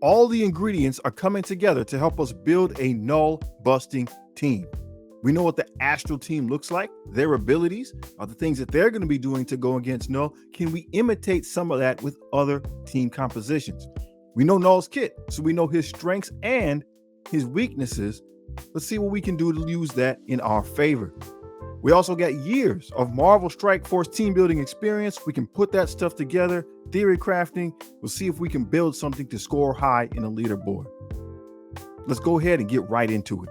All the ingredients are coming together to help us build a Knull busting team. We know what the Astral team looks like. Their abilities are the things that they're going to be doing to go against Knull. Can we imitate some of that with other team compositions? We know Knull's kit, so we know his strengths and his weaknesses. Let's see what we can do to use that in our favor. We also got years of Marvel Strike Force team building experience. We can put that stuff together, theory crafting. We'll see if we can build something to score high in a leaderboard. Let's go ahead and get right into it.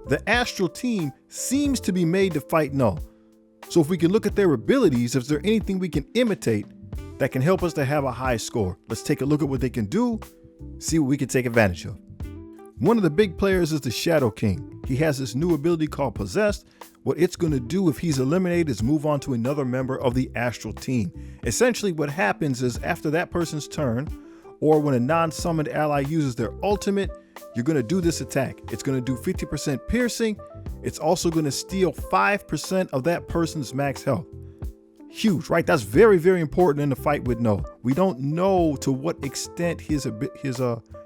The Astral team seems to be made to fight Knull. So if we can look at their abilities, is there anything we can imitate that can help us to have a high score? Let's take a look at what they can do, see what we can take advantage of. One of the big players is the Shadow King. He has this new ability called Possessed. What it's going to do if he's eliminated is move on to another member of the Astral team. Essentially what happens is after that person's turn, or when a non-summoned ally uses their ultimate, you're going to do this attack. It's going to do 50% piercing. It's also going to steal 5% of that person's max health. Huge, right? That's very, very important in the fight with Knull. We don't know to what extent he'll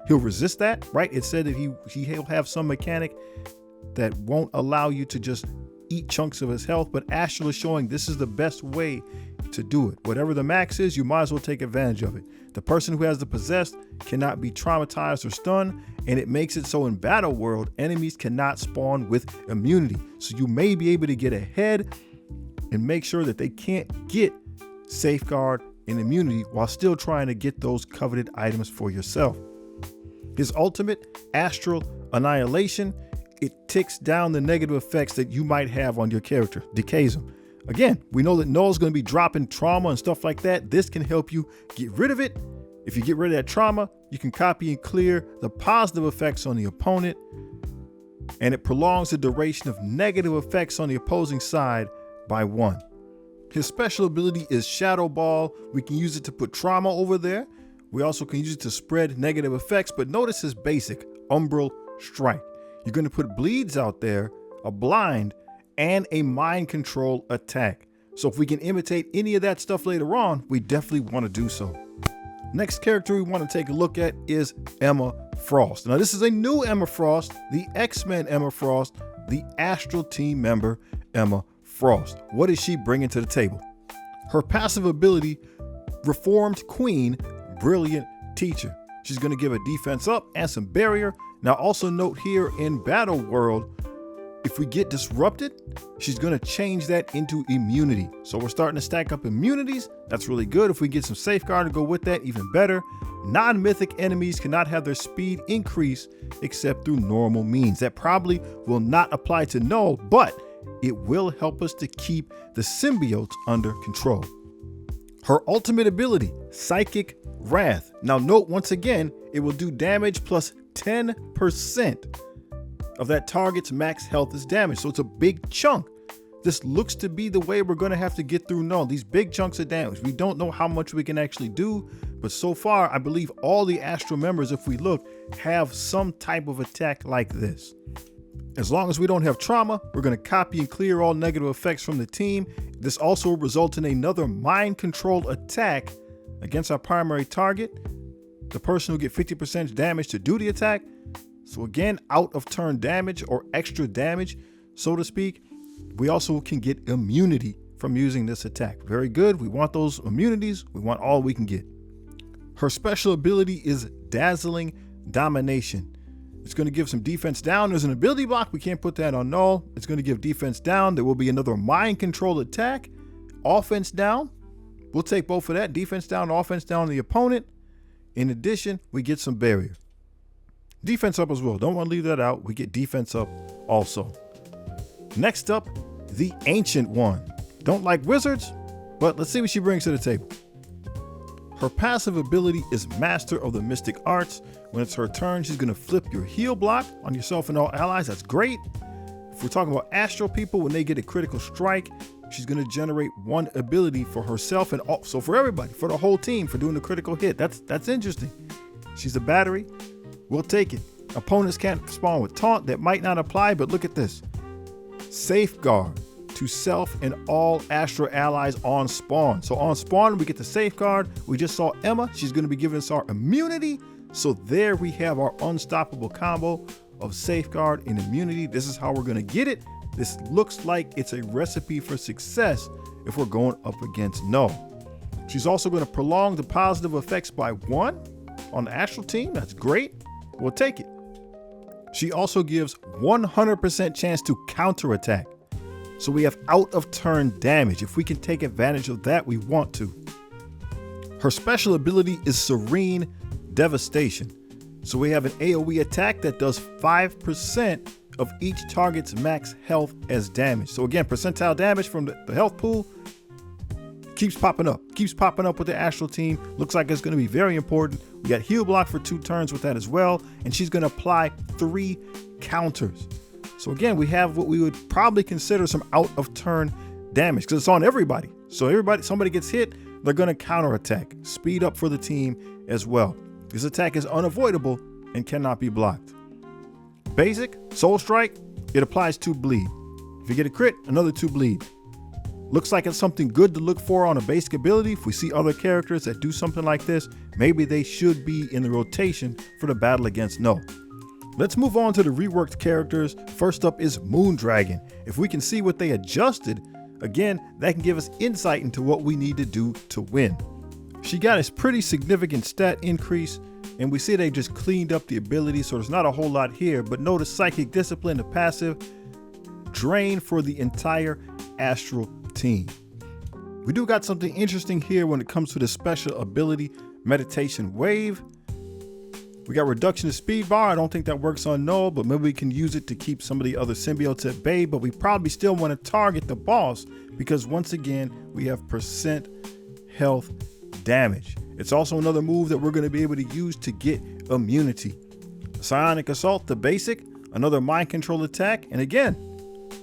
resist that, right? It said that he'll have some mechanic that won't allow you to just eat chunks of his health, but Astral is showing this is the best way to do it. Whatever the max is, you might as well take advantage of it. The person who has the Possessed cannot be traumatized or stunned, and it makes it so in battleworld, enemies cannot spawn with immunity. So you may be able to get ahead and make sure that they can't get safeguard and immunity while still trying to get those coveted items for yourself. His ultimate, Astral Annihilation, it ticks down the negative effects that you might have on your character, decays them. Again, we know that Knull's going to be dropping trauma and stuff like that. This can help you get rid of it. If you get rid of that trauma, you can copy and clear the positive effects on the opponent, and it prolongs the duration of negative effects on the opposing side by 1. His special ability is Shadow Ball. We can use it to put trauma over there. We also can use it to spread negative effects, but notice his basic Umbral Strike. You're going to put bleeds out there, a blind, and a mind control attack. So if we can imitate any of that stuff later on, we definitely want to do so. Next character we want to take a look at is Emma Frost. Now this is a new Emma Frost, the X-Men Emma Frost, the Astral team member Emma Frost. What is she bringing to the table? Her passive ability, Reformed Queen, Brilliant Teacher. She's going to give a defense up and some barrier. Now also note here in Battleworld, if we get disrupted, she's going to change that into immunity. So we're starting to stack up immunities. That's really good. If we get some safeguard to go with that, even better. Non-mythic enemies cannot have their speed increase except through normal means. That probably will not apply to Knull, but it will help us to keep the symbiotes under control. Her ultimate ability, Psychic Wrath. Now note once again, it will do damage plus 10% of that target's max health is damaged. So it's a big chunk. This looks to be the way we're going to have to get through Knull. These big chunks of damage. We don't know how much we can actually do, but so far I believe all the Astral members, if we look, have some type of attack like this. As long as we don't have trauma, we're going to copy and clear all negative effects from the team. This also results in another mind control attack against our primary target. The person will get 50% damage to do the attack. So again, out of turn damage or extra damage, so to speak. We also can get immunity from using this attack. Very good. We want those immunities. We want all we can get. Her special ability is Dazzling Domination. It's going to give some defense down. There's an ability block. We can't put that on Knull. It's going to give defense down. There will be another mind control attack. Offense down. We'll take both of that. Defense down, offense down on the opponent. In addition, we get some barrier. Defense up as well. Don't want to leave that out. We get defense up also. Next up, the Ancient One. Don't like wizards, but let's see what she brings to the table. Her passive ability is Master of the Mystic Arts. When it's her turn, she's going to flip your heal block on yourself and all allies. That's great. If we're talking about Astral people, when they get a critical strike, she's going to generate 1 ability for herself and also for everybody, for the whole team, for doing the critical hit. That's interesting. She's a battery. We'll take it. Opponents can't spawn with taunt. That might not apply, but look at this. Safeguard to self and all Astral allies on spawn. So on spawn, we get the safeguard. We just saw Emma. She's going to be giving us our immunity. So there we have our unstoppable combo of safeguard and immunity. This is how we're going to get it. This looks like it's a recipe for success if we're going up against Knull. She's also going to prolong the positive effects by 1 on the Astral team. That's great. We'll take it. She also gives 100% chance to counterattack. So we have out of turn damage. If we can take advantage of that, we want to. Her special ability is Serene Devastation. So we have an AoE attack that does 5% of each target's max health as damage. So again, percentile damage from the health pool keeps popping up with the Astral team. Looks like it's going to be very important. We got heal block for 2 turns with that as well. And she's going to apply 3 counters. So again, we have what we would probably consider some out of turn damage because it's on everybody. So somebody gets hit, they're going to counterattack. Speed up for the team as well. This attack is unavoidable and cannot be blocked. Basic, Soul Strike, it applies 2 bleed. If you get a crit, another 2 bleed. Looks like it's something good to look for on a basic ability. If we see other characters that do something like this, maybe they should be in the rotation for the battle against Knull. Let's move on to the reworked characters. First up is Moondragon. If we can see what they adjusted, again, that can give us insight into what we need to do to win. She got a pretty significant stat increase, and we see they just cleaned up the ability, so there's not a whole lot here, but notice Psychic Discipline, the passive, drain for the entire Astral team. We do got something interesting here when it comes to the special ability, Meditation Wave. We got reduction of speed bar. I don't think that works on Knull, but maybe we can use it to keep some of the other symbiotes at bay, but we probably still want to target the boss because once again, we have percent health damage. It's also another move that we're going to be able to use to get immunity. Psionic Assault, the basic, another mind control attack, and again,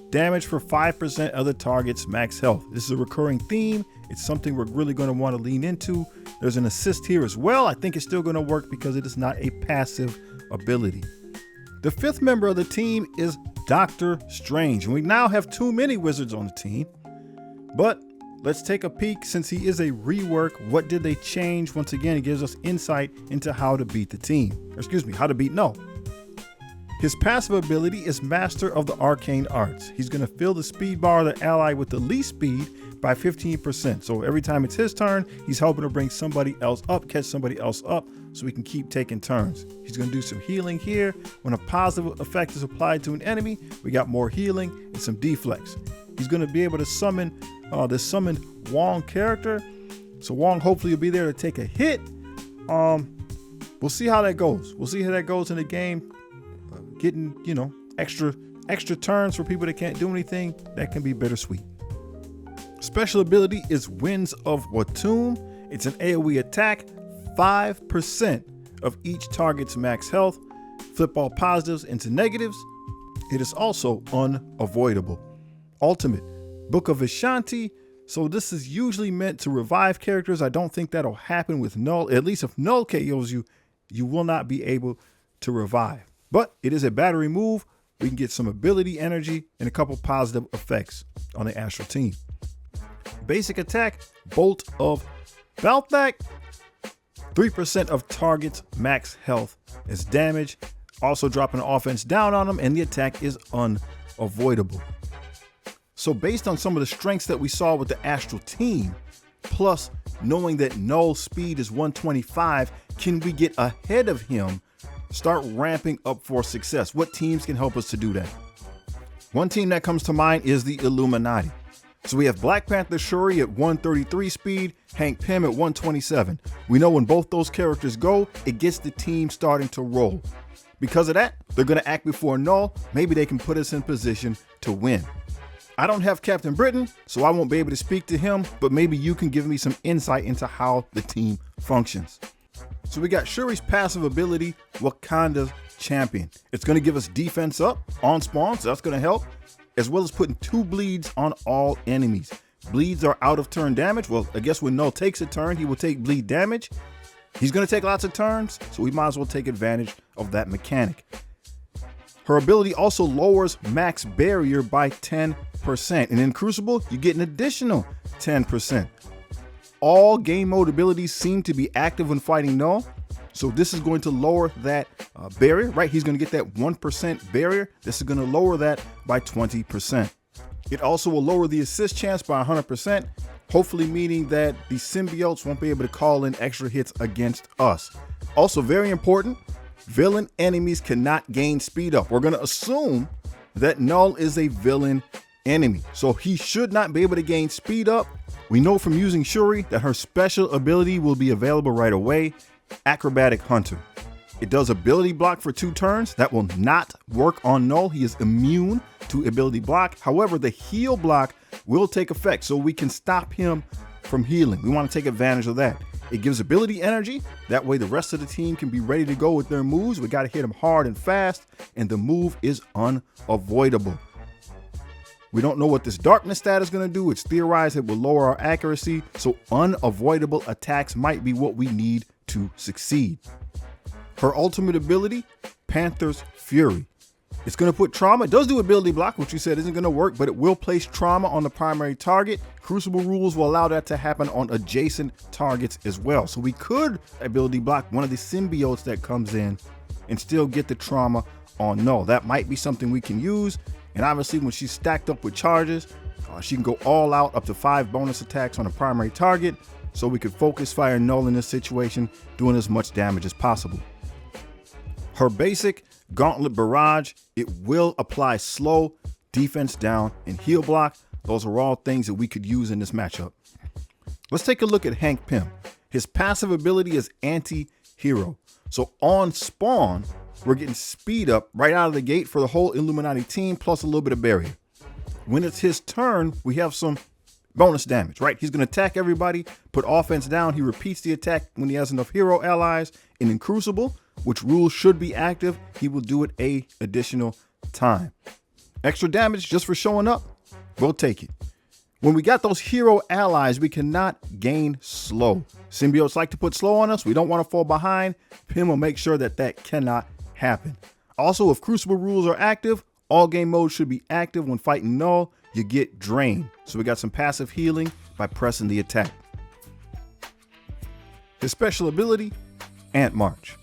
damage for 5% of the target's max health. This is a recurring theme. It's something we're really going to want to lean into. There's an assist here as well. I think it's still going to work because it is not a passive ability. The 5th member of the team is Doctor Strange, and we now have too many wizards on the team, but let's take a peek. Since he is a rework, what did they change? Once again, it gives us insight into how to beat the team. How to beat Knull. His passive ability is Master of the Arcane Arts. He's going to fill the speed bar of the ally with the least speed by 15%. So every time it's his turn, he's helping to bring somebody else up, catch somebody else up, so we can keep taking turns. He's going to do some healing here. When a positive effect is applied to an enemy, we got more healing and some deflex. He's going to be able to summon this summoned Wong character. So Wong hopefully will be there to take a hit. We'll see how that goes. We'll see how that goes in the game. Getting, extra turns for people that can't do anything, that can be bittersweet. Special ability is Winds of Watum. It's an AoE attack, 5% of each target's max health. Flip all positives into negatives. It is also unavoidable. Ultimate, Book of Vishanti. So this is usually meant to revive characters. I don't think that'll happen with Knull. At least if Knull KOs you, you will not be able to revive. But it is a battery move. We can get some ability energy and a couple positive effects on the Astral team. Basic attack, Bolt of Balthak. 3% of target's max health as damage. Also dropping offense down on them, and the attack is unavoidable. So based on some of the strengths that we saw with the Astral team, plus knowing that Knull's speed is 125, can we get ahead of him? Start ramping up for success. What teams can help us to do that? One team that comes to mind is the Illuminati. So we have Black Panther Shuri at 133 speed, Hank Pym at 127. We know when both those characters go, it gets the team starting to roll. Because of that, they're going to act before Knull. Maybe they can put us in position to win. I don't have Captain Britain, so I won't be able to speak to him, but maybe you can give me some insight into how the team functions. So we got Shuri's passive ability, Wakanda Champion. It's going to give us defense up on spawn, so that's going to help, as well as putting 2 bleeds on all enemies. Bleeds are out of turn damage. Well, I guess when Knull takes a turn, he will take bleed damage. He's going to take lots of turns, so we might as well take advantage of that mechanic. Her ability also lowers max barrier by 10%. 10%. And in Crucible, you get an additional 10%. All game mode abilities seem to be active when fighting Knull. So this is going to lower that barrier, right? He's going to get that 1% barrier. This is going to lower that by 20%. It also will lower the assist chance by 100%, hopefully meaning that the symbiotes won't be able to call in extra hits against us. Also very important, villain enemies cannot gain speed up. We're going to assume that Knull is a villain enemy, so he should not be able to gain speed up. We know from using Shuri that her special ability will be available right away, Acrobatic Hunter. It does ability block for 2 turns. That will not work on Knull. He is immune to ability block. However, the heal block will take effect, so we can stop him from healing. We want to take advantage of that. It gives ability energy. That way the rest of the team can be ready to go with their moves. We got to hit them hard and fast, and the move is unavoidable. We don't know what this darkness stat is going to do. It's theorized it will lower our accuracy, so unavoidable attacks might be what we need to succeed. Her ultimate ability, Panther's Fury. It's going to put trauma. It does do ability block, which you said isn't going to work, but it will place trauma on the primary target. Crucible rules will allow that to happen on adjacent targets as well. So we could ability block one of the symbiotes that comes in and still get the trauma on Knull. That might be something we can use. And obviously when she's stacked up with charges, she can go all out up to 5 bonus attacks on a primary target. So we could focus fire Knull in this situation, doing as much damage as possible. Her basic Gauntlet Barrage, it will apply slow, defense down, and heal block. Those are all things that we could use in this matchup. Let's take a look at Hank Pym. His passive ability is anti-hero. So on spawn, we're getting speed up right out of the gate for the whole Illuminati team, plus a little bit of barrier. When it's his turn, we have some bonus damage, right? He's going to attack everybody, put offense down. He repeats the attack when he has enough hero allies. And in Crucible, which rule should be active, he will do it an additional time. Extra damage just for showing up, we'll take it. When we got those hero allies, we cannot gain slow. Symbiotes like to put slow on us. We don't want to fall behind. Pym will make sure that that cannot happen. Also, if Crucible rules are active, all game mode should be active. When fighting Knull, you get drained. So we got some passive healing by pressing the attack. His special ability, Ant March.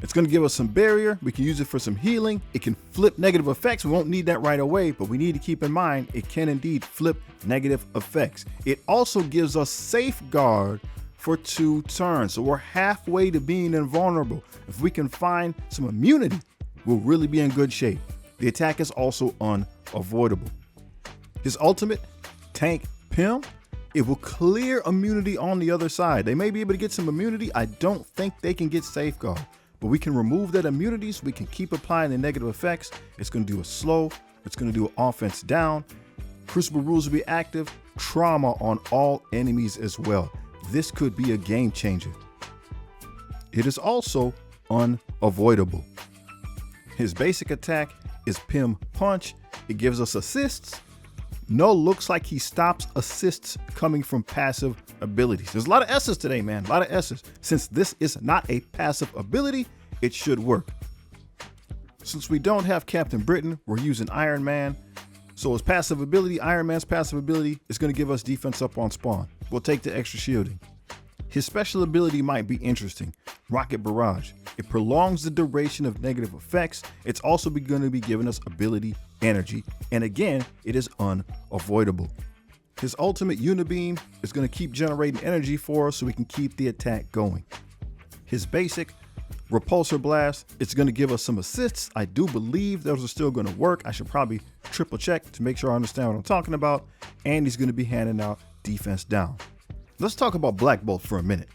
It's going to give us some barrier. We can use it for some healing. It can flip negative effects. We won't need that right away, but we need to keep in mind it can indeed flip negative effects. It also gives us safeguard for 2 turns. So we're halfway to being invulnerable. If we can find some immunity, we'll really be in good shape. The attack is also unavoidable. His ultimate, Tank Pym, it will clear immunity on the other side. They may be able to get some immunity. I don't think they can get safeguard. But we can remove that immunity so we can keep applying the negative effects. It's going to do a slow. It's going to do an offense down. Crucible rules will be active. Trauma on all enemies as well. This could be a game changer. It is also unavoidable. His basic attack is Pym Punch. It gives us assists. Knull looks like he stops assists coming from passive abilities. There's a lot of S's today, man. A lot of S's. Since this is not a passive ability, it should work. Since we don't have Captain Britain, we're using Iron Man. So his passive ability, Iron Man's passive ability, is going to give us defense up on spawn. We'll take the extra shielding. His special ability might be interesting. Rocket Barrage. It prolongs the duration of negative effects. It's also going to be giving us ability energy. And again, it is unavoidable. His ultimate Unibeam is going to keep generating energy for us so we can keep the attack going. His basic Repulsor Blast, it's going to give us some assists. I do believe those are still going to work. I should probably triple check to make sure I understand what I'm talking about. And he's going to be handing out defense down. Let's talk about Black Bolt for a minute.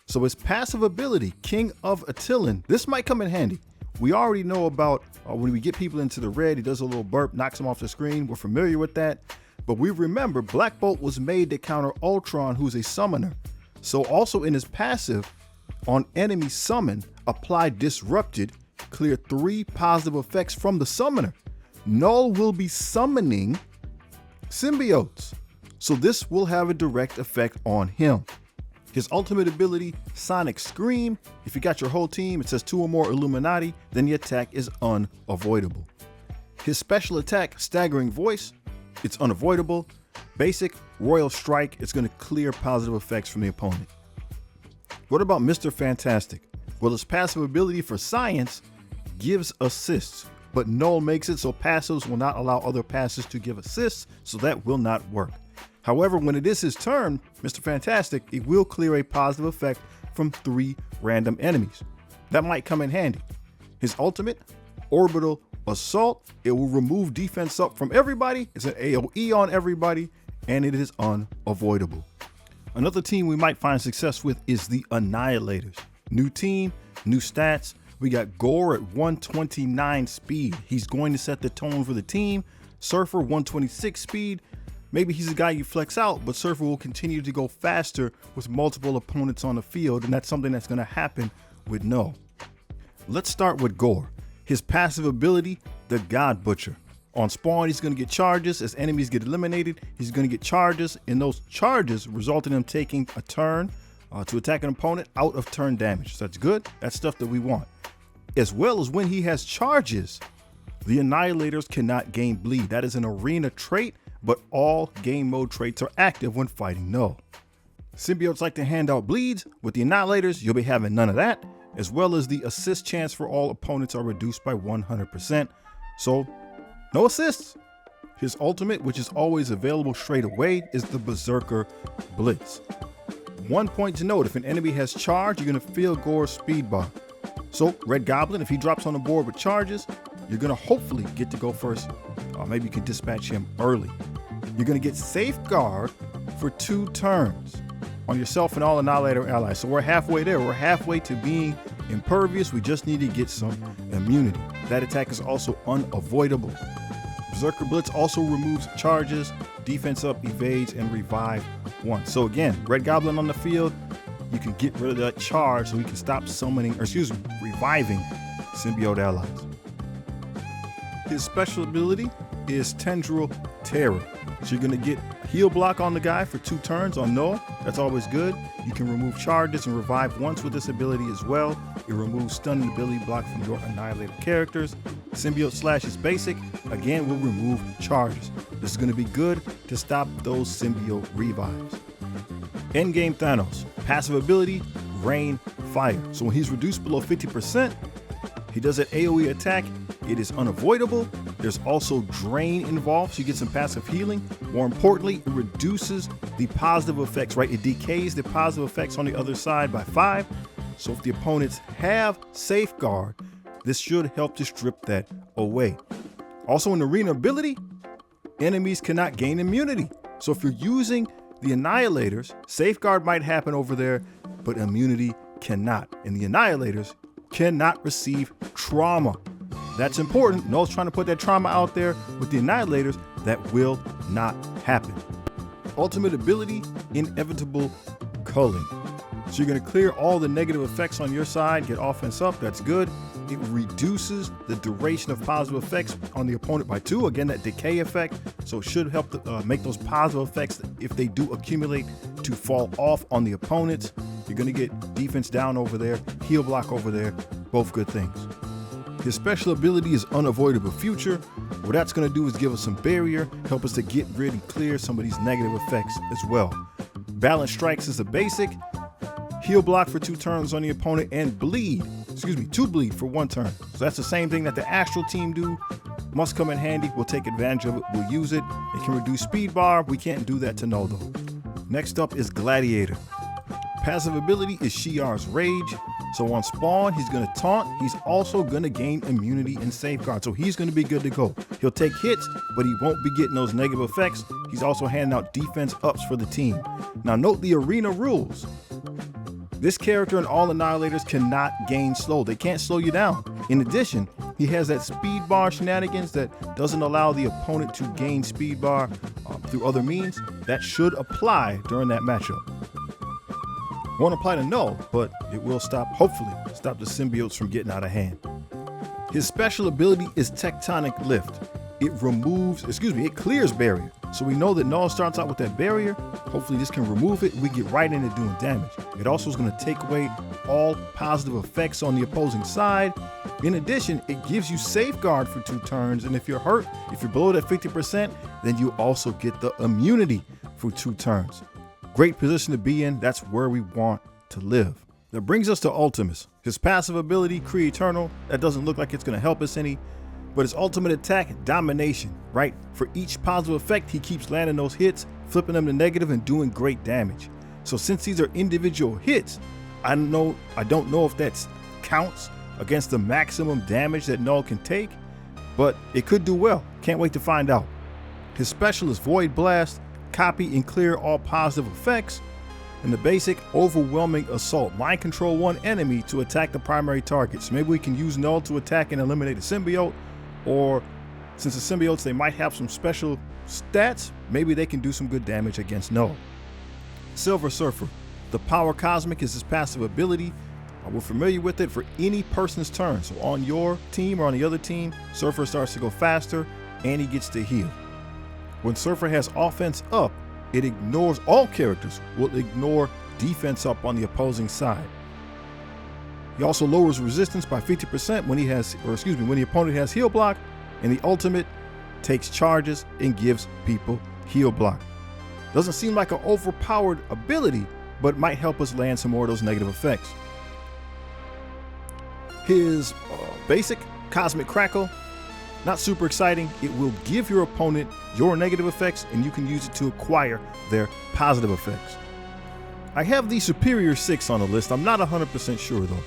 So his passive ability, King of Attilan, this might come in handy. We already know about when we get people into the red, he does a little burp, knocks them off the screen. We're familiar with that. But we remember Black Bolt was made to counter Ultron, who's a summoner. So also in his passive, on enemy summon, apply Disrupted, clear 3 positive effects from the summoner. Knull will be summoning symbiotes. So this will have a direct effect on him. His ultimate ability, Sonic Scream. If you got your whole team, it says 2 or more Illuminati, then the attack is unavoidable. His special attack, Staggering Voice. It's unavoidable. Basic, Royal Strike. It's going to clear positive effects from the opponent. What about Mr. Fantastic? Well, his passive ability for science gives assists, but Knull makes it so passives will not allow other passives to give assists, so that will not work. However, when it is his turn, Mr. Fantastic, it will clear a positive effect from 3 random enemies. That might come in handy. His ultimate, Orbital Assault, it will remove defense up from everybody. It's an AoE on everybody, and it is unavoidable. Another team we might find success with is the Annihilators. New team, new stats. We got Gore at 129 speed. He's going to set the tone for the team. Surfer 126 speed. Maybe he's a guy you flex out, but Surfer will continue to go faster with multiple opponents on the field, and that's something that's going to happen with Knull. Let's start with Gore. His passive ability, the God Butcher. On spawn, he's going to get charges. As enemies get eliminated, he's going to get charges, and those charges result in him taking a turn to attack an opponent out of turn damage. So that's good. That's stuff that we want. As well as when he has charges, the Annihilators cannot gain bleed. That is an arena trait, but all game mode traits are active when fighting Knull. Symbiotes like to hand out bleeds. With the Annihilators, you'll be having none of that, as well as the assist chance for all opponents are reduced by 100%. So no assists. His ultimate, which is always available straight away, is the Berserker Blitz. One point to note, if an enemy has charge, you're going to feel Gore's speed bar. So Red Goblin, if he drops on the board with charges, you're going to hopefully get to go first. Or maybe you can dispatch him early. You're going to get Safeguard for 2 turns on yourself and all Annihilator allies. So we're halfway there. We're halfway to being impervious. We just need to get some immunity. That attack is also unavoidable. Berserker Blitz also removes charges, defense up, evades, and revive once. So again, Red Goblin on the field, you can get rid of that charge so we can stop summoning, or excuse me, reviving symbiote allies. His special ability is Tendril Terror. So you're going to get heal block on the guy for 2 turns on Knull. That's always good. You can remove charges and revive once with this ability as well. It removes stun and ability block from your Annihilator characters. Symbiote Slash is basic. Again, will remove charges. This is going to be good to stop those symbiote revives. Endgame Thanos. Passive ability, Rain Fire. So when he's reduced below 50%, he does an AoE attack. It is unavoidable. There's also drain involved, so you get some passive healing. More importantly, it reduces the positive effects, right? It decays the positive effects on the other side by 5. So if the opponents have Safeguard, this should help to strip that away. Also in arena ability, enemies cannot gain immunity. So if you're using the Annihilators, Safeguard might happen over there, but immunity cannot. And the Annihilators cannot receive trauma. That's important. Knull's trying to put that trauma out there. With the Annihilators, that will not happen. Ultimate ability, Inevitable Culling. So you're going to clear all the negative effects on your side, get offense up. That's good. It reduces the duration of positive effects on the opponent by 2. Again, that decay effect. So it should help to, make those positive effects, if they do accumulate, to fall off on the opponents. You're going to get defense down over there, heal block over there. Both good things. His special ability is Unavoidable Future. What that's going to do is give us some barrier, help us to get rid and clear some of these negative effects as well. Balance Strikes is a basic. Heal block for 2 turns on the opponent, and bleed, 2 bleed for 1 turn. So that's the same thing that the Astral team do. Must come in handy. We'll take advantage of it. We'll use it. It can reduce speed bar. We can't do that to Knull though. Next up is Gladiator. Passive ability is Shi'ar's Rage. So on spawn, he's going to taunt. He's also going to gain immunity and Safeguard. So he's going to be good to go. He'll take hits, but he won't be getting those negative effects. He's also handing out defense ups for the team. Now note the arena rules. This character and all Annihilators cannot gain slow. They can't slow you down. In addition, he has that speed bar shenanigans that doesn't allow the opponent to gain speed bar through other means. That should apply during that matchup. Won't apply to Knull, but it will hopefully stop the symbiotes from getting out of hand. His special ability is Tectonic Lift. It clears barrier. So we know that Knull starts out with that barrier. Hopefully this can remove it. We get right into doing damage. It also is going to take away all positive effects on the opposing side. In addition, it gives you safeguard for 2 turns. And if you're hurt, if you're below that 50%, then you also get the immunity for 2 turns. Great position to be in. That's where we want to live. That brings us to Ultimus. His passive ability, Kree Eternal, that doesn't look like it's going to help us any. But his ultimate attack, Domination, right? For each positive effect, he keeps landing those hits, flipping them to negative and doing great damage. So since these are individual hits, I don't know if that counts against the maximum damage that Knull can take, but it could do well. Can't wait to find out. His special is Void Blast, copy and clear all positive effects, and the basic Overwhelming Assault, mind control one enemy to attack the primary target. So maybe we can use Knull to attack and eliminate a symbiote, or since the symbiotes, they might have some special stats, maybe they can do some good damage against Knull. Silver Surfer, the Power Cosmic is his passive ability. We're familiar with it for any person's turn. So on your team or on the other team, Surfer starts to go faster and he gets to heal. When Surfer has offense up, it ignores all characters, will ignore defense up on the opposing side. He also lowers resistance by 50% when when the opponent has heal block, and the ultimate takes charges and gives people heal block. Doesn't seem like an overpowered ability, but might help us land some more of those negative effects. His basic Cosmic Crackle, not super exciting. It will give your opponent your negative effects and you can use it to acquire their positive effects. I have the Superior 6 on the list. I'm not 100% sure though.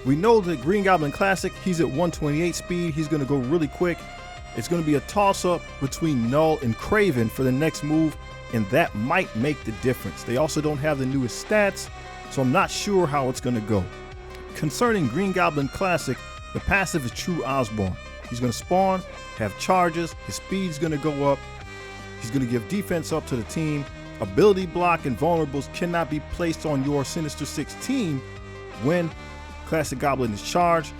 We know that Green Goblin Classic, he's at 128 speed. He's going to go really quick. It's going to be a toss-up between Knull and Kraven for the next move, and that might make the difference. They also don't have the newest stats, so I'm not sure how it's going to go. Concerning Green Goblin Classic, the passive is True Osborn. He's going to spawn, have charges, his speed's going to go up, he's going to give defense up to the team. Ability block and vulnerables cannot be placed on your Sinister Six team when Classic Goblin is charged.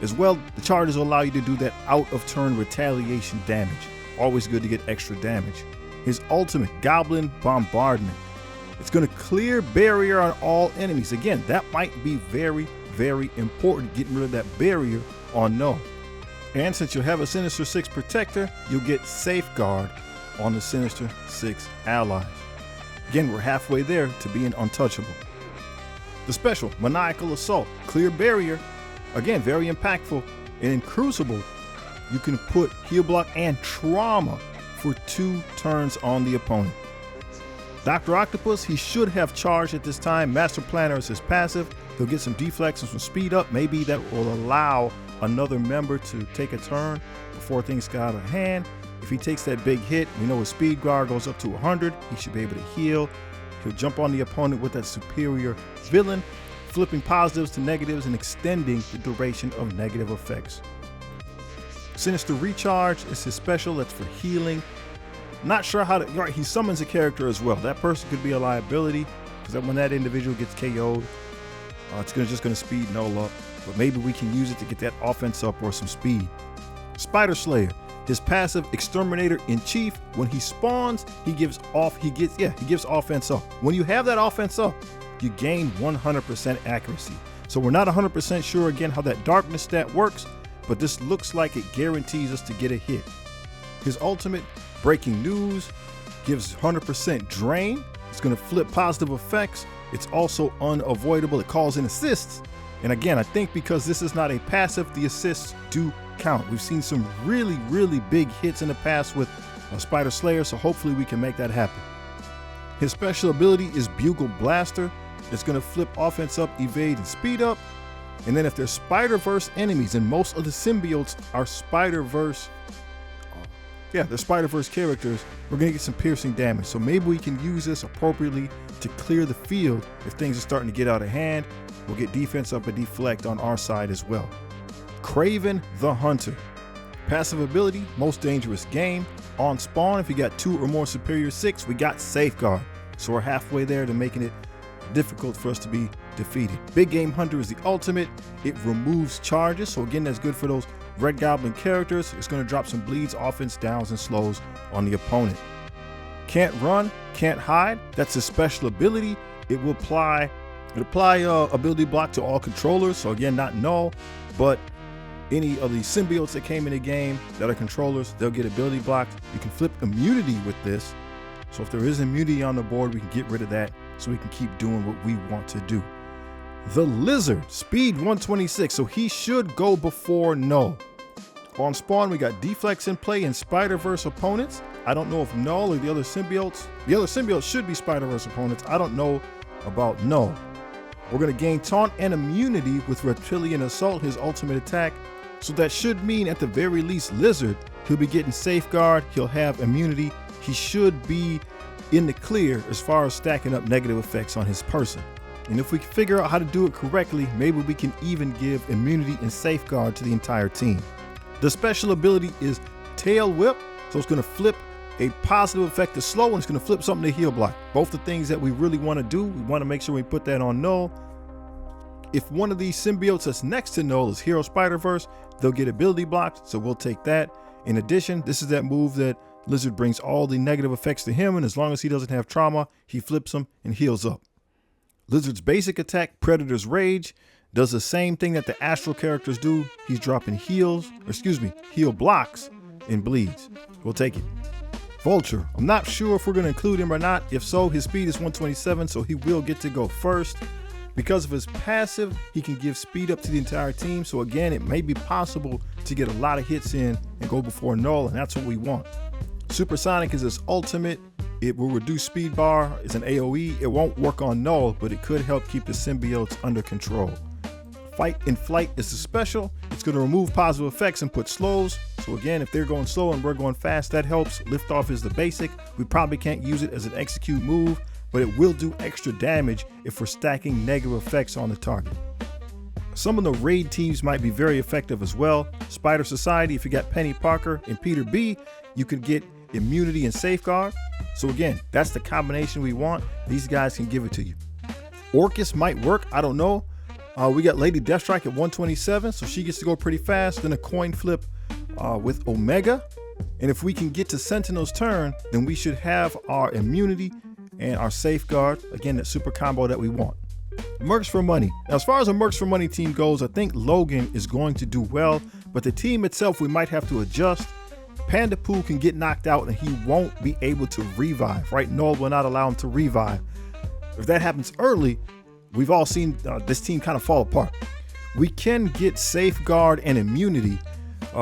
As well, the charges will allow you to do that out of turn retaliation damage. Always good to get extra damage. His ultimate, Goblin Bombardment. It's going to clear barrier on all enemies. Again, that might be very, very important, getting rid of that barrier on Knull. And since you'll have a Sinister Six protector, you'll get Safeguard on the Sinister Six allies. Again, we're halfway there to being untouchable. The special, Maniacal Assault, clear barrier. Again, very impactful. And in Crucible, you can put heal block and trauma for 2 turns on the opponent. Dr. Octopus, he should have charged at this time. Master Planner is his passive. He'll get some deflex and some speed up. Maybe that will allow another member to take a turn before things get out of hand. If he takes that big hit, we know his speed guard goes up to 100. He should be able to heal. He'll jump on the opponent with that superior villain, flipping positives to negatives and extending the duration of negative effects. Sinister Recharge is his special. That's for healing. Not sure how to, right, he summons a character as well. That person could be a liability because when that individual gets KO'd, it's just going to speed Knull up. But maybe we can use it to get that offense up or some speed. Spider Slayer, his passive, Exterminator in Chief. When he spawns, he gives offense up. When you have that offense up, you gain 100% accuracy. So we're not 100% sure again how that darkness stat works, but this looks like it guarantees us to get a hit. His ultimate, Breaking News, gives 100% drain. It's going to flip positive effects. It's also unavoidable. It calls in assists. And again, I think because this is not a passive, the assists do count. We've seen some really, really big hits in the past with Spider Slayer, so hopefully we can make that happen. His special ability is Bugle Blaster. It's going to flip offense up, evade, and speed up. And then if there's Spider-Verse enemies, and most of the symbiotes are Spider-Verse, they're Spider-Verse characters, we're going to get some piercing damage. So maybe we can use this appropriately to clear the field if things are starting to get out of hand. We'll get defense up and deflect on our side as well. Kraven the Hunter. Passive ability, Most Dangerous Game. On spawn, if you got 2 or more Superior 6, we got Safeguard. So we're halfway there to making it difficult for us to be defeated. Big Game Hunter is the ultimate. It removes charges. So again, that's good for those Red Goblin characters. It's going to drop some bleeds, offense, downs, and slows on the opponent. Can't run, can't hide. That's his special ability. It will apply ability block to all controllers. So again, not Knull, but any of the symbiotes that came in the game that are controllers, they'll get ability blocks. You can flip immunity with this. So if there is immunity on the board, we can get rid of that so we can keep doing what we want to do. The Lizard, speed 126, so he should go before Knull. On spawn, we got Deflex in play and Spider-Verse opponents. I don't know if Knull or the other symbiotes should be Spider-Verse opponents. I don't know about Knull. We're going to gain taunt and immunity with Reptilian Assault, his ultimate attack. So that should mean at the very least Lizard, he'll be getting Safeguard, he'll have immunity. He should be in the clear as far as stacking up negative effects on his person. And if we can figure out how to do it correctly, maybe we can even give immunity and Safeguard to the entire team. The special ability is Tail Whip, so it's going to flip a positive effect to slow, and it's going to flip something to heal block. Both the things that we really want to do. We want to make sure we put that on Knull. If one of these symbiotes that's next to Knull is Hero Spider-Verse, they'll get ability blocks, so we'll take that. In addition, this is that move that Lizard brings all the negative effects to him, and as long as he doesn't have trauma, he flips them and heals up. Lizard's basic attack, Predator's Rage, does the same thing that the Astral characters do. He's dropping heal blocks and bleeds. We'll take it. Vulture, I'm not sure if we're going to include him or not. If so, his speed is 127, so he will get to go first. Because of his passive, he can give speed up to the entire team. So again, it may be possible to get a lot of hits in and go before Knull, and that's what we want. Supersonic is his ultimate. It will reduce speed bar. It's an AoE. It won't work on Knull, but it could help keep the symbiotes under control. Fight and Flight is the special. It's going to remove positive effects and put slows. So again, if they're going slow and we're going fast, that helps. Liftoff is the basic. We probably can't use it as an execute move, but it will do extra damage if we're stacking negative effects on the target. Some of the raid teams might be very effective as well. Spider Society, if you got Penny Parker and Peter B, you could get immunity and Safeguard. So again, that's the combination we want. These guys can give it to you. Orcus might work, I don't know. We got Lady Deathstrike at 127, so she gets to go pretty fast. Then a coin flip with Omega. And if we can get to Sentinel's turn, then we should have our immunity and our Safeguard. Again, that super combo that we want. Mercs for money. Now, as far as a Mercs for money team goes, I think Logan is going to do well, but the team itself, we might have to adjust. Panda Pool can get knocked out and he won't be able to revive, right? Knull will not allow him to revive. If that happens early, we've all seen this team kind of fall apart. We can get Safeguard and immunity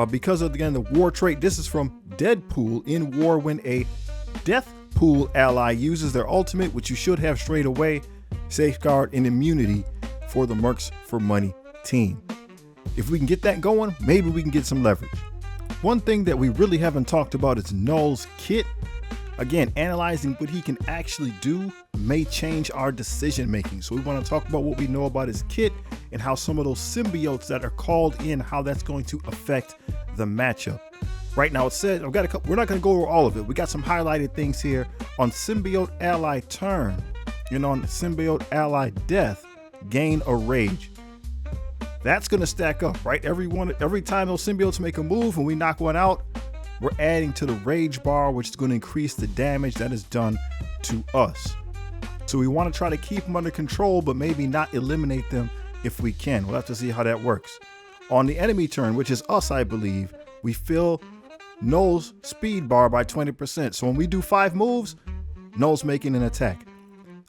because of, again, the war trait. This is from Deadpool. In war, when a Death Pool ally uses their ultimate, which you should have straight away, Safeguard and immunity for the Mercs for money team. If we can get that going, maybe we can get some leverage. One thing that we really haven't talked about is Knull's kit. Again, analyzing what he can actually do may change our decision making. So we want to talk about what we know about his kit and how some of those symbiotes that are called in, how that's going to affect the matchup. Right now it says, I've got a couple, we're not going to go over all of it. We got some highlighted things here. On symbiote ally turn and on symbiote ally death, gain a rage. That's going to stack up, right? Every time those symbiotes make a move and we knock one out, we're adding to the rage bar, which is going to increase the damage that is done to us. So we want to try to keep them under control, but maybe not eliminate them if we can. We'll have to see how that works. On the enemy turn, which is us, I believe, we fill Knull's speed bar by 20%. So when we do 5 moves, Knull's making an attack.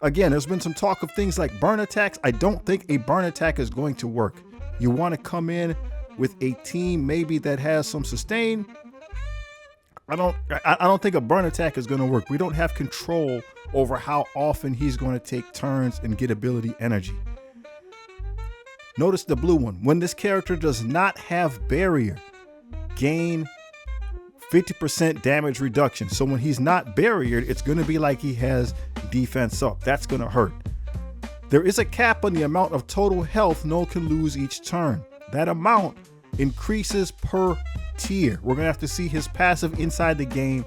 Again, there's been some talk of things like burn attacks. I don't think a burn attack is going to work. You want to come in with a team maybe that has some sustain. I don't think a burn attack is going to work. We don't have control over how often he's going to take turns and get ability energy. Notice the blue one. When this character does not have barrier, gain 50% damage reduction. So when he's not barriered, it's going to be like he has defense up. That's going to hurt. There is a cap on the amount of total health Knull can lose each turn. That amount increases per tier. We're going to have to see his passive inside the game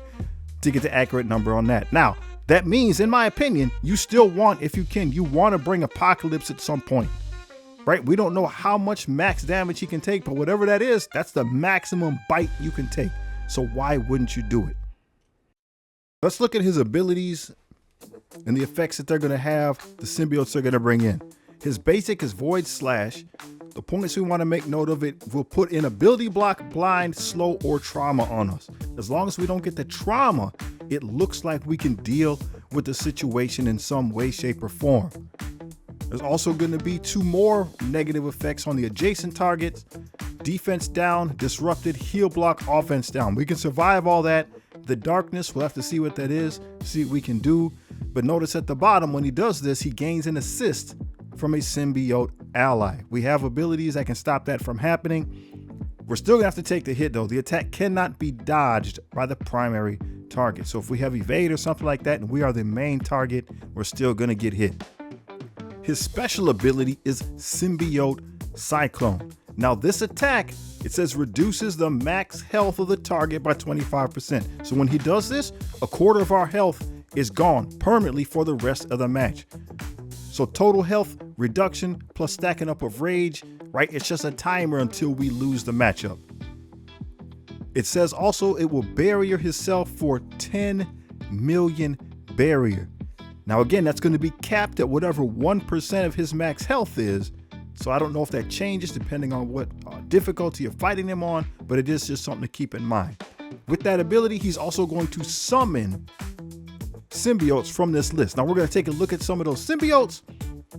to get the accurate number on that. Now, that means, in my opinion, you still want, if you can, you want to bring Apocalypse at some point, right? We don't know how much max damage he can take, but whatever that is, that's the maximum bite you can take. So why wouldn't you do it? Let's look at his abilities and the effects that they're going to have, the symbiotes are going to bring in. His basic is Void Slash. The points we want to make note of it will put in ability block, blind, slow, or trauma on us. As long as we don't get the trauma, it looks like we can deal with the situation in some way, shape, or form. There's also going to be 2 more negative effects on the adjacent targets. Defense down, disrupted, heal block, offense down. We can survive all that. The darkness, we'll have to see what that is, see what we can do. But notice at the bottom, when he does this, he gains an assist from a symbiote ally. We have abilities that can stop that from happening. We're still gonna have to take the hit though. The attack cannot be dodged by the primary target. So if we have evade or something like that and we are the main target, we're still gonna get hit. His special ability is Symbiote Cyclone. Now this attack, it says reduces the max health of the target by 25%. So when he does this, a quarter of our health is gone permanently for the rest of the match. So total health reduction plus stacking up of rage, right? It's just a timer until we lose the matchup. It says also it will barrier himself for 10 million barrier. Now again, that's going to be capped at whatever 1% of his max health is. So I don't know if that changes depending on what difficulty you're fighting him on, but it is just something to keep in mind. With that ability, he's also going to summon symbiotes from this list. Now we're going to take a look at some of those symbiotes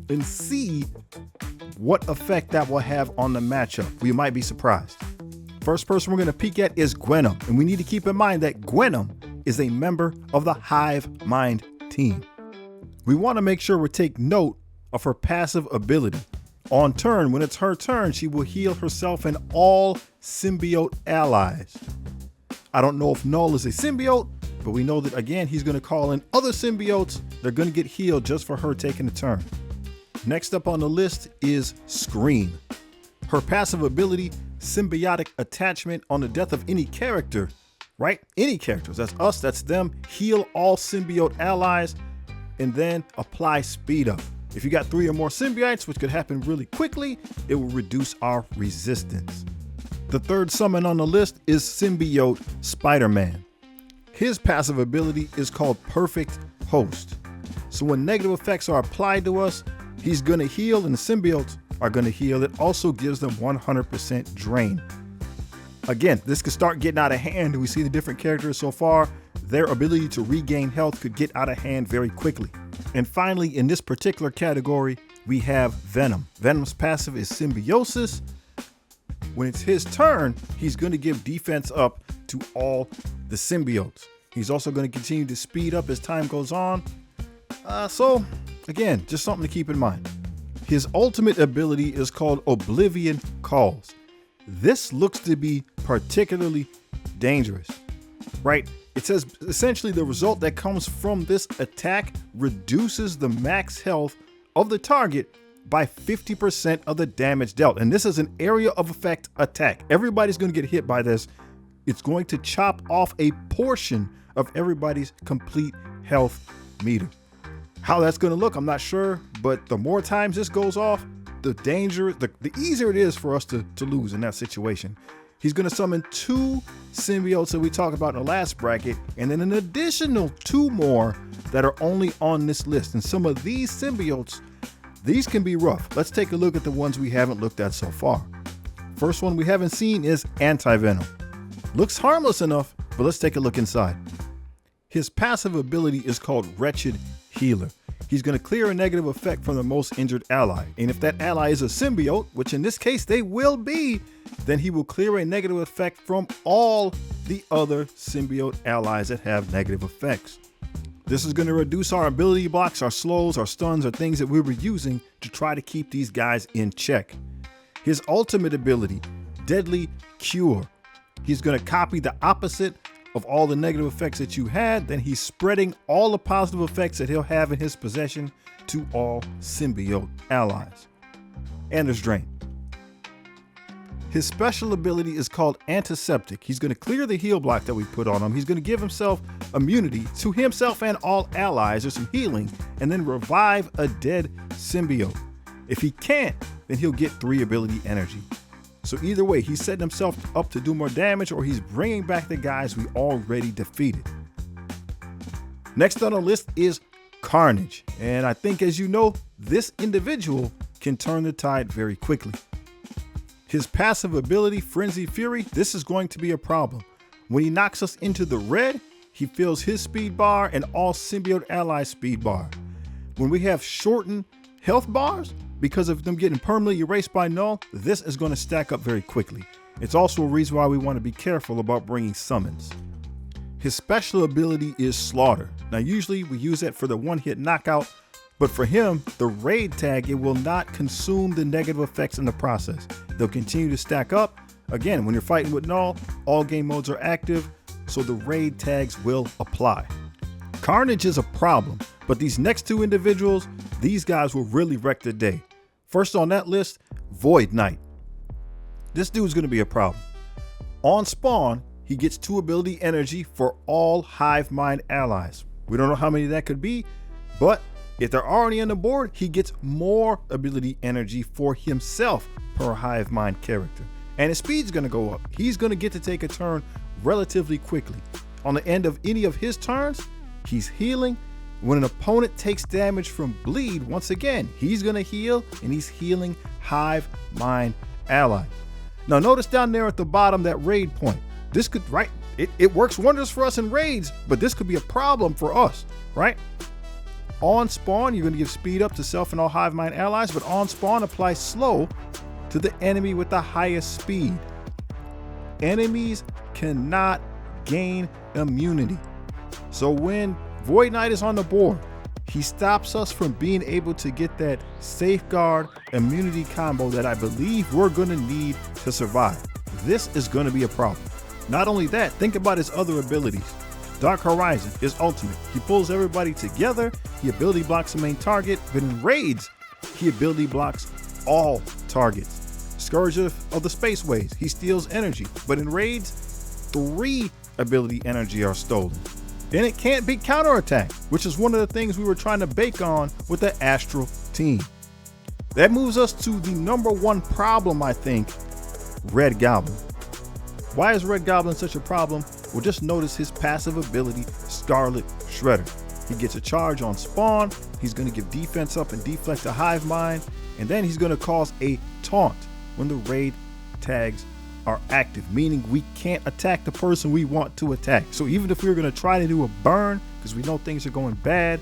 and see what effect that will have on the matchup. We might be surprised. First person we're going to peek at is Gwenom, and we need to keep in mind that Gwenom is a member of the Hive Mind team. We want to make sure we take note of her passive ability. On turn, when it's her turn, she will heal herself and all symbiote allies. I don't know if Knull is a symbiote, but we know that again, he's going to call in other symbiotes. They're going to get healed just for her taking a turn. Next up on the list is Scream. Her passive ability, symbiotic attachment. On the death of any character, right? Any characters, that's us, that's them, heal all symbiote allies, and then apply speed up. If you got 3 or more symbiotes, which could happen really quickly, it will reduce our resistance. The third summon on the list is Symbiote Spider-Man. His passive ability is called Perfect Host. So when negative effects are applied to us, he's going to heal and the symbiotes are going to heal. It also gives them 100% drain. Again, this could start getting out of hand. We see the different characters so far. Their ability to regain health could get out of hand very quickly. And finally, in this particular category, we have Venom. Venom's passive is Symbiosis. When it's his turn, he's going to give defense up to all the symbiotes. He's also going to continue to speed up as time goes on. So again, just something to keep in mind. His ultimate ability is called Oblivion Calls. This looks to be particularly dangerous, right? It says essentially the result that comes from this attack reduces the max health of the target by 50% of the damage dealt. And this is an area of effect attack. Everybody's going to get hit by this. It's going to chop off a portion of everybody's complete health meter. How that's going to look, I'm not sure, but the more times this goes off, the danger, the easier it is for us to lose in that situation. He's going to summon 2 symbiotes that we talked about in the last bracket, and then an additional 2 more that are only on this list. And some of these symbiotes, these can be rough. Let's take a look at the ones we haven't looked at so far. First one we haven't seen is Anti-Venom. Looks harmless enough, but let's take a look inside. His passive ability is called Wretched Healer. He's going to clear a negative effect from the most injured ally. And if that ally is a symbiote, which in this case they will be, then he will clear a negative effect from all the other symbiote allies that have negative effects. This is going to reduce our ability blocks, our slows, our stuns, or things that we were using to try to keep these guys in check. His ultimate ability, Deadly Cure. He's going to copy the opposite of all the negative effects that you had, then he's spreading all the positive effects that he'll have in his possession to all symbiote allies. And there's Drain. His special ability is called Antiseptic. He's going to clear the heal block that we put on him. He's going to give himself immunity to himself and all allies or some healing, and then revive a dead symbiote. If he can't, then he'll get 3 ability energy. So either way, he's setting himself up to do more damage, or he's bringing back the guys we already defeated. Next on the list is Carnage. And I think, as you know, this individual can turn the tide very quickly. His passive ability, Frenzy Fury, this is going to be a problem. When he knocks us into the red, he fills his speed bar and all symbiote allies speed bar. When we have shortened health bars, because of them getting permanently erased by Knull, this is going to stack up very quickly. It's also a reason why we want to be careful about bringing summons. His special ability is Slaughter. Now usually we use that for the one-hit knockout, but for him, the raid tag, it will not consume the negative effects in the process. They'll continue to stack up. Again, when you're fighting with Knull, all game modes are active, so the raid tags will apply. Carnage is a problem, but these next two individuals, these guys will really wreck the day. First on that list, Void Knight. This dude's gonna be a problem. On spawn, he gets 2 ability energy for all hive mind allies. We don't know how many that could be, but if they're already on the board, he gets more ability energy for himself per hive mind character. And his speed's gonna go up. He's gonna get to take a turn relatively quickly. On the end of any of his turns, he's healing. When an opponent takes damage from bleed, once again, he's gonna heal, and he's healing hive mind allies. Now notice down there at the bottom, that raid point. This could, right, it works wonders for us in raids, but this could be a problem for us, right? On spawn, you're gonna give speed up to self and all hive mind allies, but on spawn, apply slow to the enemy with the highest speed. Enemies cannot gain immunity. So when Void Knight is on the board, he stops us from being able to get that safeguard immunity combo that I believe we're gonna need to survive. This is gonna be a problem. Not only that, think about his other abilities. Dark Horizon is ultimate. He pulls everybody together, he ability blocks the main target, but in raids, he ability blocks all targets. Scourge of the Spaceways, he steals energy, but in raids, 3 ability energy are stolen. Then it can't be counterattack, which is one of the things we were trying to bake on with the Astral team. That moves us to the #1 problem, I think, Red Goblin. Why is Red Goblin such a problem? Well, just notice his passive ability, Scarlet Shredder. He gets a charge on spawn, he's gonna give defense up and deflect the hive mind, and then he's gonna cause a taunt when the raid tags are active, meaning we can't attack the person we want to attack. So even if we were gonna try to do a burn, because we know things are going bad,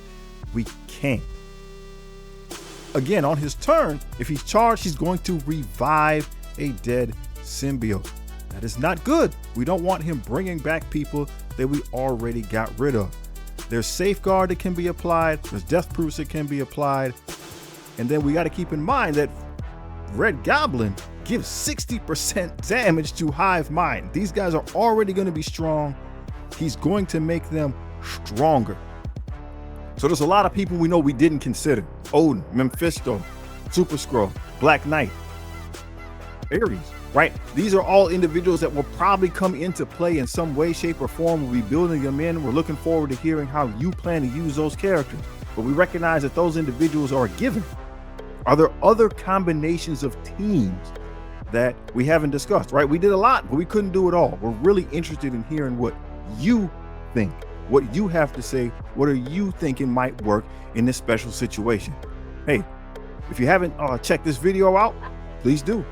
we can't. Again, on his turn, if he's charged, he's going to revive a dead symbiote. That is not good. We don't want him bringing back people that we already got rid of. There's safeguard that can be applied, there's death proofs that can be applied, and then we got to keep in mind that Red Goblin gives 60% damage to hive mind. These guys are already going to be strong. He's going to make them stronger. So there's a lot of people we know we didn't consider. Odin, Mephisto, Super Skrull, Black Knight, Ares, right? These are all individuals that will probably come into play in some way, shape, or form. We'll be building them in. We're looking forward to hearing how you plan to use those characters. But we recognize that those individuals are a given. Are there other combinations of teams that we haven't discussed, right? We did a lot, but we couldn't do it all. We're really interested in hearing what you think, what you have to say. What are you thinking might work in this special situation? Hey, if you haven't checked this video out, please do.